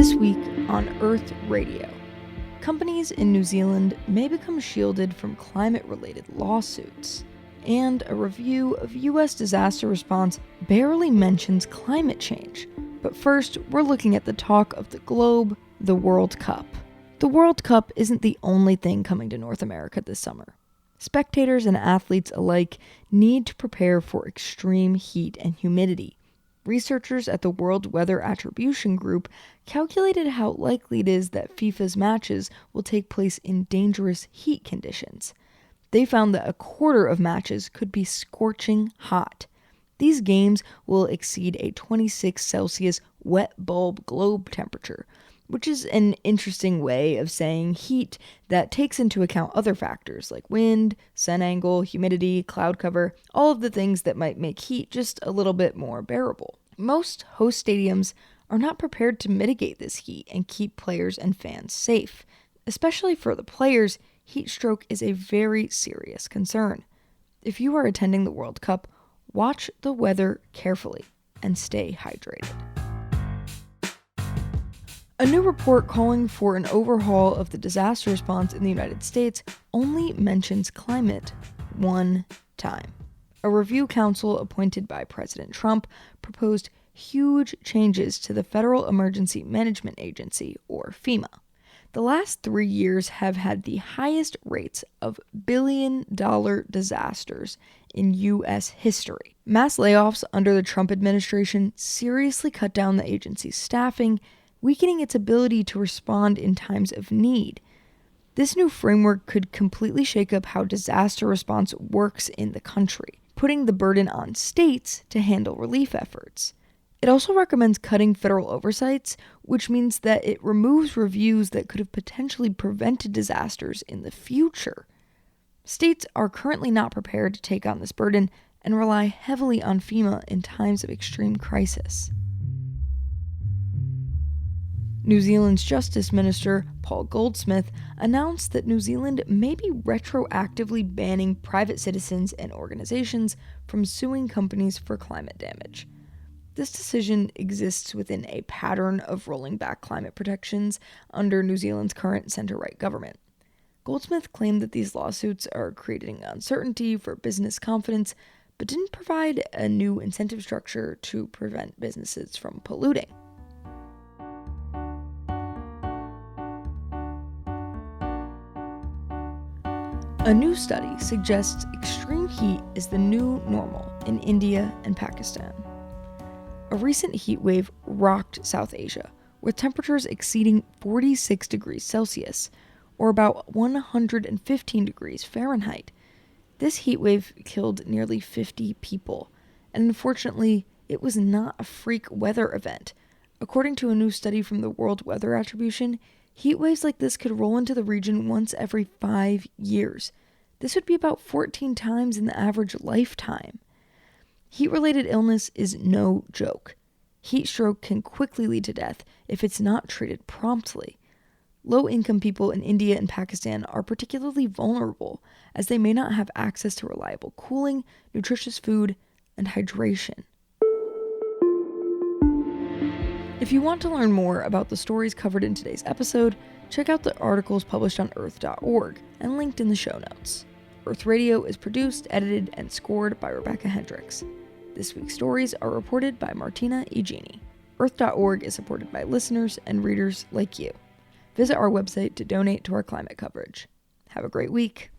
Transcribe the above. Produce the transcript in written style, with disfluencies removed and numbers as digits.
This week on Earth Radio, companies in New Zealand may become shielded from climate-related lawsuits, and a review of U.S. disaster response barely mentions climate change. But first, we're looking at the talk of the globe, the World Cup. The World Cup isn't the only thing coming to North America this summer. Spectators and athletes alike need to prepare for extreme heat and humidity. Researchers at the World Weather Attribution Group calculated how likely it is that FIFA's matches will take place in dangerous heat conditions. They found that a quarter of matches could be scorching hot. These games will exceed a 26 Celsius wet bulb globe temperature, which is an interesting way of saying heat that takes into account other factors like wind, sun angle, humidity, cloud cover, all of the things that might make heat just a little bit more bearable. Most host stadiums are not prepared to mitigate this heat and keep players and fans safe. Especially for the players, heat stroke is a very serious concern. If you are attending the World Cup, watch the weather carefully and stay hydrated. A new report calling for an overhaul of the disaster response in the United States only mentions climate one time. A review council appointed by President Trump proposed huge changes to the Federal Emergency Management Agency, or FEMA. The last 3 years have had the highest rates of billion-dollar disasters in U.S. history. Mass layoffs under the Trump administration seriously cut down the agency's staffing, weakening its ability to respond in times of need. This new framework could completely shake up how disaster response works in the country, putting the burden on states to handle relief efforts. It also recommends cutting federal oversights, which means that it removes reviews that could have potentially prevented disasters in the future. States are currently not prepared to take on this burden and rely heavily on FEMA in times of extreme crisis. New Zealand's Justice Minister, Paul Goldsmith, announced that New Zealand may be retroactively banning private citizens and organizations from suing companies for climate damage. This decision exists within a pattern of rolling back climate protections under New Zealand's current centre-right government. Goldsmith claimed that these lawsuits are creating uncertainty for business confidence, but didn't provide a new incentive structure to prevent businesses from polluting. A new study suggests extreme heat is the new normal in India and Pakistan. A recent heat wave rocked South Asia, with temperatures exceeding 46 degrees Celsius, or about 115 degrees Fahrenheit. This heat wave killed nearly 50 people, and unfortunately, it was not a freak weather event. According to a new study from the World Weather Attribution, heat waves like this could roll into the region once every 5 years. This would be about 14 times in the average lifetime. Heat-related illness is no joke. Heat stroke can quickly lead to death if it's not treated promptly. Low-income people in India and Pakistan are particularly vulnerable, as they may not have access to reliable cooling, nutritious food, and hydration. If you want to learn more about the stories covered in today's episode, check out the articles published on earth.org and linked in the show notes. Earth Radio is produced, edited, and scored by Rebekah Hendricks. This week's stories are reported by Martina Egini. Earth.org is supported by listeners and readers like you. Visit our website to donate to our climate coverage. Have a great week.